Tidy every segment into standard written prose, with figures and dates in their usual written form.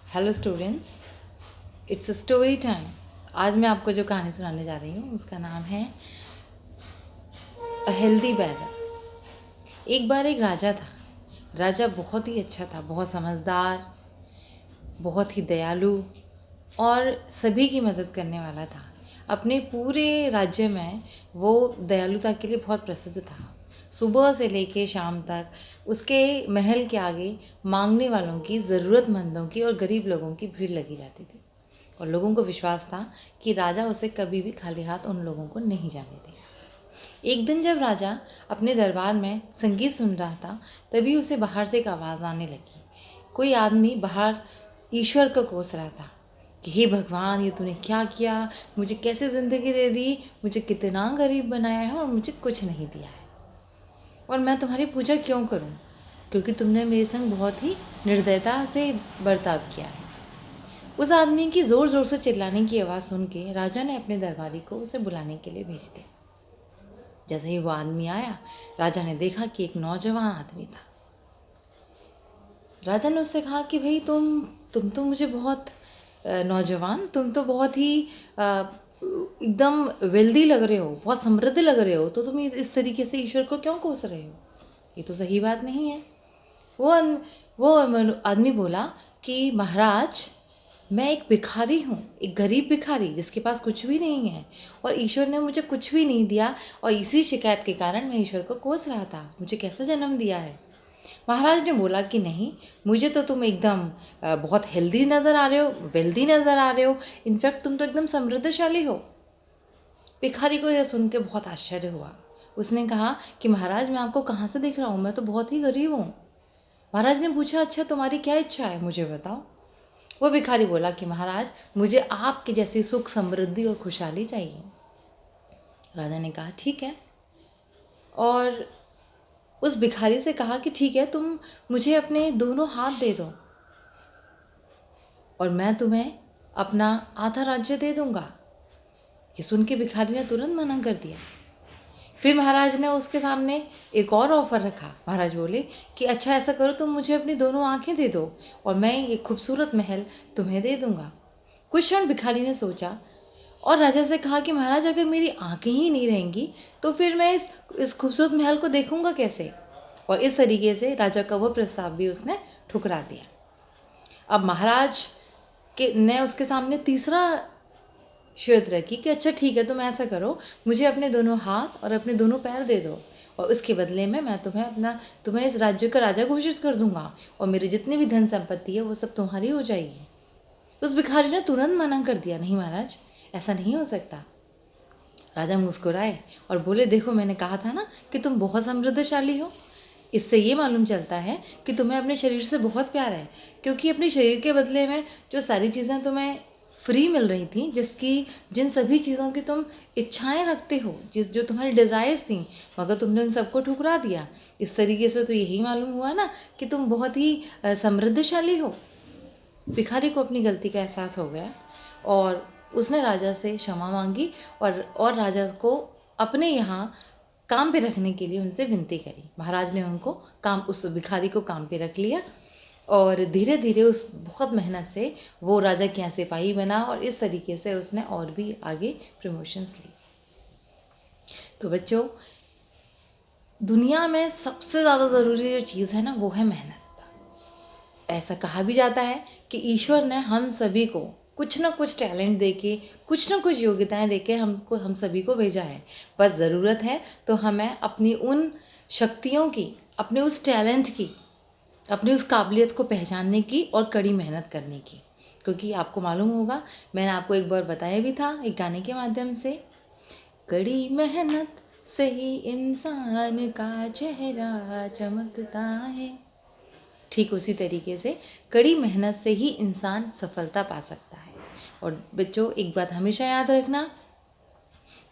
Hello students, it's a story time. आज मैं आपको जो कहानी सुनाने जा रही हूँ उसका नाम है अ हेल्दी बैरर। एक बार एक राजा था। राजा बहुत ही अच्छा था, बहुत समझदार, बहुत ही दयालु और सभी की मदद करने वाला था। अपने पूरे राज्य में वो दयालुता के लिए बहुत प्रसिद्ध था। सुबह से लेके शाम तक उसके महल के आगे मांगने वालों की, ज़रूरतमंदों की और गरीब लोगों की भीड़ लगी रहती थी और लोगों को विश्वास था कि राजा उसे कभी भी खाली हाथ उन लोगों को नहीं जाने देगा। एक दिन जब राजा अपने दरबार में संगीत सुन रहा था, तभी उसे बाहर से एक आवाज़ आने लगी। कोई आदमी बाहर ईश्वर को कोस रहा था कि हे भगवान, ये तूने क्या किया, मुझे कैसे ज़िंदगी दे दी, मुझे कितना गरीब बनाया है और मुझे कुछ नहीं दिया है, और मैं तुम्हारी पूजा क्यों करूं, क्योंकि तुमने मेरे संग बहुत ही निर्दयता से बर्ताव किया है। उस आदमी की ज़ोर ज़ोर से चिल्लाने की आवाज़ सुन के राजा ने अपने दरबारी को उसे बुलाने के लिए भेज दिया। जैसे ही वो आदमी आया, राजा ने देखा कि एक नौजवान आदमी था। राजा ने उससे कहा कि भाई तुम तो मुझे बहुत नौजवान, तुम तो बहुत ही एकदम वेल्दी लग रहे हो, बहुत समृद्ध लग रहे हो, तो तुम इस तरीके से ईश्वर को क्यों कोस रहे हो? ये तो सही बात नहीं है। वो आदमी बोला कि महाराज, मैं एक भिखारी हूँ, एक गरीब भिखारी जिसके पास कुछ भी नहीं है, और ईश्वर ने मुझे कुछ भी नहीं दिया, और इसी शिकायत के कारण मैं ईश्वर को कोस रहा था। मुझे कैसे जन्म दिया है? महाराज ने बोला कि नहीं, मुझे तो तुम एकदम बहुत हेल्दी नज़र आ रहे हो, वेल्दी नज़र आ रहे हो, इनफैक्ट तुम तो एकदम समृद्धशाली हो। भिखारी को यह सुन के बहुत आश्चर्य हुआ। उसने कहा कि महाराज, मैं आपको कहाँ से दिख रहा हूँ, मैं तो बहुत ही गरीब हूँ। महाराज ने पूछा, अच्छा तुम्हारी क्या इच्छा है, मुझे बताओ। वो भिखारी बोला कि महाराज, मुझे आपकी जैसी सुख, समृद्धि और खुशहाली चाहिए। राजा ने कहा ठीक है, और उस भिखारी से कहा कि ठीक है, तुम मुझे अपने दोनों हाथ दे दो और मैं तुम्हें अपना आधा राज्य दे दूंगा। ये सुन के भिखारी ने तुरंत मना कर दिया। फिर महाराज ने उसके सामने एक और ऑफ़र रखा। महाराज बोले कि अच्छा ऐसा करो, तुम मुझे अपनी दोनों आंखें दे दो और मैं ये खूबसूरत महल तुम्हें दे दूंगा। कुछ क्षण भिखारी ने सोचा और राजा से कहा कि महाराज, अगर मेरी आंखें ही नहीं रहेंगी तो फिर मैं इस खूबसूरत महल को देखूंगा कैसे? और इस तरीके से राजा का वह प्रस्ताव भी उसने ठुकरा दिया। अब महाराज के ने उसके सामने तीसरा शर्त रखी कि अच्छा ठीक है, तुम ऐसा करो, मुझे अपने दोनों हाथ और अपने दोनों पैर दे दो और उसके बदले में मैं तुम्हें इस राज्य का राजा घोषित कर दूंगा और मेरी जितनी भी धन संपत्ति है वो सब तुम्हारी हो जाएगी। उस भिखारी ने तुरंत मना कर दिया, नहीं महाराज, ऐसा नहीं हो सकता। राजा मुस्कुराए और बोले, देखो मैंने कहा था ना कि तुम बहुत समृद्धशाली हो। इससे ये मालूम चलता है कि तुम्हें अपने शरीर से बहुत प्यार है, क्योंकि अपने शरीर के बदले में जो सारी चीज़ें तुम्हें फ्री मिल रही थी, जिन सभी चीज़ों की तुम इच्छाएं रखते हो, जो तुम्हारी डिज़ायर्स थी, मगर तुमने उन सबको ठुकरा दिया। इस तरीके से तो यही मालूम हुआ ना कि तुम बहुत ही समृद्धशाली हो। भिखारी को अपनी गलती का एहसास हो गया और उसने राजा से क्षमा मांगी और राजा को अपने यहाँ काम पे रखने के लिए उनसे विनती करी। महाराज ने उस भिखारी को काम पे रख लिया और धीरे धीरे उस बहुत मेहनत से वो राजा के यहाँ सिपाही बना और इस तरीके से उसने और भी आगे प्रमोशंस ली। तो बच्चों, दुनिया में सबसे ज़्यादा ज़रूरी जो चीज़ है ना, वो है मेहनत। ऐसा कहा भी जाता है कि ईश्वर ने हम सभी को कुछ ना कुछ टैलेंट देके, कुछ ना कुछ योग्यताएं देके हम सभी को भेजा है। बस ज़रूरत है तो हमें अपनी उन शक्तियों की, अपने उस टैलेंट की, अपनी उस काबिलियत को पहचानने की और कड़ी मेहनत करने की। क्योंकि आपको मालूम होगा, मैंने आपको एक बार बताया भी था एक गाने के माध्यम से, कड़ी मेहनत से ही इंसान का चेहरा चमकता है। ठीक उसी तरीके से कड़ी मेहनत से ही इंसान सफलता पा सकता है। और बच्चों, एक बात हमेशा याद रखना,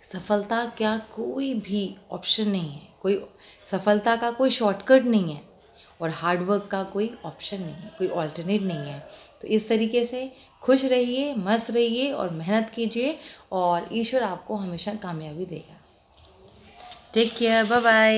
सफलता का कोई भी ऑप्शन नहीं है, कोई सफलता का कोई शॉर्टकट नहीं है और हार्डवर्क का कोई ऑप्शन नहीं है, कोई ऑल्टरनेट नहीं है। तो इस तरीके से खुश रहिए, मस्त रहिए और मेहनत कीजिए और ईश्वर आपको हमेशा कामयाबी देगा। Take care, bye bye.